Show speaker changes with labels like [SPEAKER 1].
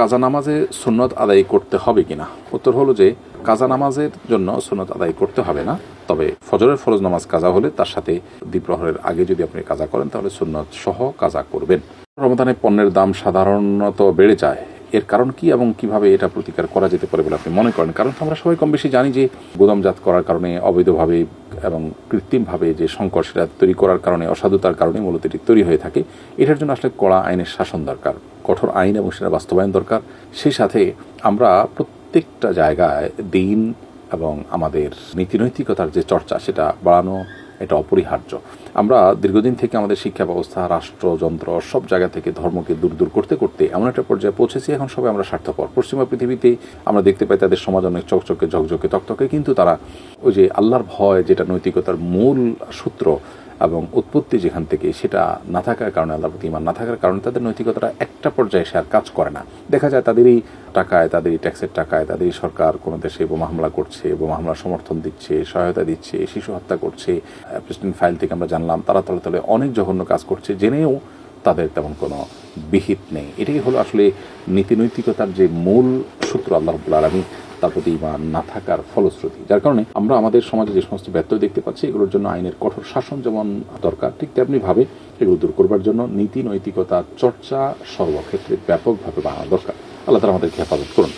[SPEAKER 1] কাজা নামাজে সুন্নত আদায় করতে হবে কিনা? উত্তর হলো যে কাজা নামাজের জন্য সুন্নত আদায় করতে হবে না, তবে ফজরের ফরজ নামাজ কাজা হলে তার সাথে দ্বিপ্রহরের আগে যদি আপনি কাজা করেন তাহলে সুন্নত সহ কাজা করবেন। রমাদানে পণ্যের দাম সাধারণত বেড়ে যায়, এর কারণ কি এবং কিভাবে এটা প্রতিকার করা যেতে পারে বলে আপনি মনে করেন? কারণ আমরা সবাই কম বেশি জানি যে গুদামজাত করার কারণে, অবৈধভাবে এবং কৃত্রিমভাবে যে সংকট সেটা তৈরি করার কারণে, অসাধুতার কারণে মূলত এটি তৈরি হয়ে থাকে। এটার জন্য আসলে কড়া আইনের শাসন দরকার, কঠোর আইন এবং সেটা বাস্তবায়ন দরকার। সেই সাথে আমরা প্রত্যেকটা জায়গায় দিন এবং আমাদের নীতিনৈতিকতার যে চর্চা সেটা বাড়ানো এটা অপরিহার্য। আমরা দীর্ঘদিন থেকে আমাদের শিক্ষা ব্যবস্থা, রাষ্ট্রযন্ত্র সব জায়গা থেকে ধর্মকে দূর দূর করতে করতে এমন একটা পর্যায়ে পৌঁছেছি এখন সবাই আমরা স্বার্থপর। পশ্চিমা পৃথিবীতে আমরা দেখতে পাই তাদের সমাজ অনেক চকচকে ঝকঝকে তকতকে, কিন্তু তারা ওই যে আল্লাহর ভয় যেটা নৈতিকতার মূল সূত্র এবং উৎপত্তি যেখান থেকে, সেটা না থাকার কারণে, আল্লাহর প্রতি ঈমান না থাকার কারণে তাদের নৈতিকতাটা একটা পর্যায়ে সে আর কাজ করে না। দেখা যায় তাদেরই টাকায়, তাদেরই ট্যাক্সের টাকায়, তাদেরই সরকার কোনো দেশে বোমা হামলা করছে, বোমা হামলার সমর্থন দিচ্ছে, সহায়তা দিচ্ছে, শিশু হত্যা করছে। প্রেসিডেন্ট ফাইল থেকে আমরা জানলাম তারা তলে তলে অনেক জঘন্য কাজ করছে, জেনেও তাদের তেমন কোনো বিহিত নেই। এটাই হলো আসলে নীতিনৈতিকতার যে মূল সূত্র, আল্লাহ রাব্বুল আলামিন তার প্রতি ঈমান না থাকার ফলশ্রুতি। যার কারণে আমরা আমাদের সমাজে যে সমস্ত ব্যত্যয় দেখতে পাচ্ছি, এগুলোর জন্য আইনের কঠোর শাসন যেমন দরকার, ঠিক তেমনিভাবে এগুলো দূর করবার জন্য নীতি নৈতিকতার চর্চা সর্বক্ষেত্রে ব্যাপকভাবে বাড়ানো দরকার। আল্লাহ তাআলা আমাদেরকে হেফাজত করুন।